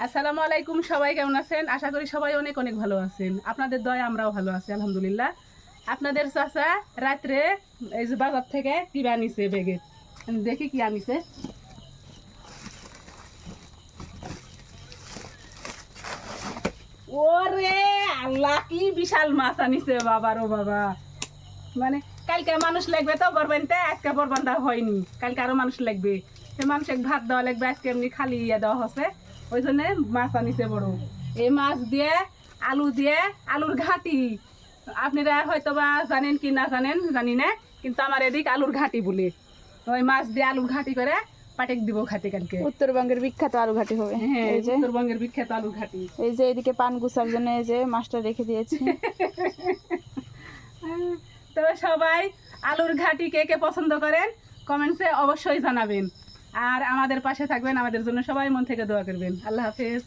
আসসালামু আলাইকুম, সবাই কেমন আছেন? আশা করি সবাই অনেক অনেক ভালো আছেন। আপনাদের দয়া আমরাও ভালো আছি আলহামদুলিল্লাহ। আপনাদের চাচা রাত্রে এই যে বাজার থেকে কিনে আনিছে ব্যাগে, দেখি কি আনিছে। ওরে আল্লাহ, কি বিশাল মাছ আনিছে বাবার ও বাবা। মানে কালকে মানুষ লাগবে তো বরবানতে, আজকে বরবান্দা হয়নি, কালকে আরো মানুষ লাগবে। সে মানুষকে ভাত দেওয়া লাগবে, আজকে এমনি খালি দেওয়া হচ্ছে, ওই জন্য মাছ আনিছে বড়। এই মাছ দিয়ে আলু দিয়ে আলুর ঘাটি, আপনারা হয়তো বা জানেন কি না জানেন জানি না, কিন্তু আমার এদিক আলুর ঘাটি বলে। ওই মাছ দিয়ে আলুর ঘাটি করে পাটেক দিব খাতে কালকে। উত্তরবঙ্গের বিখ্যাত আলু ঘাটি হবে। হ্যাঁ, এই যে উত্তরবঙ্গের বিখ্যাত আলুর ঘাটি। এই যে এদিকে পান গুছার জন্য এই যে মাছটা রেখে দিয়েছি। তো সবাই আলুর ঘাটি কে কে পছন্দ করেন কমেন্টসে অবশ্যই জানাবেন, আর আমাদের পাশে থাকবেন, আমাদের জন্য সবাই মন থেকে দোয়া করবেন। আল্লাহ হাফেজ।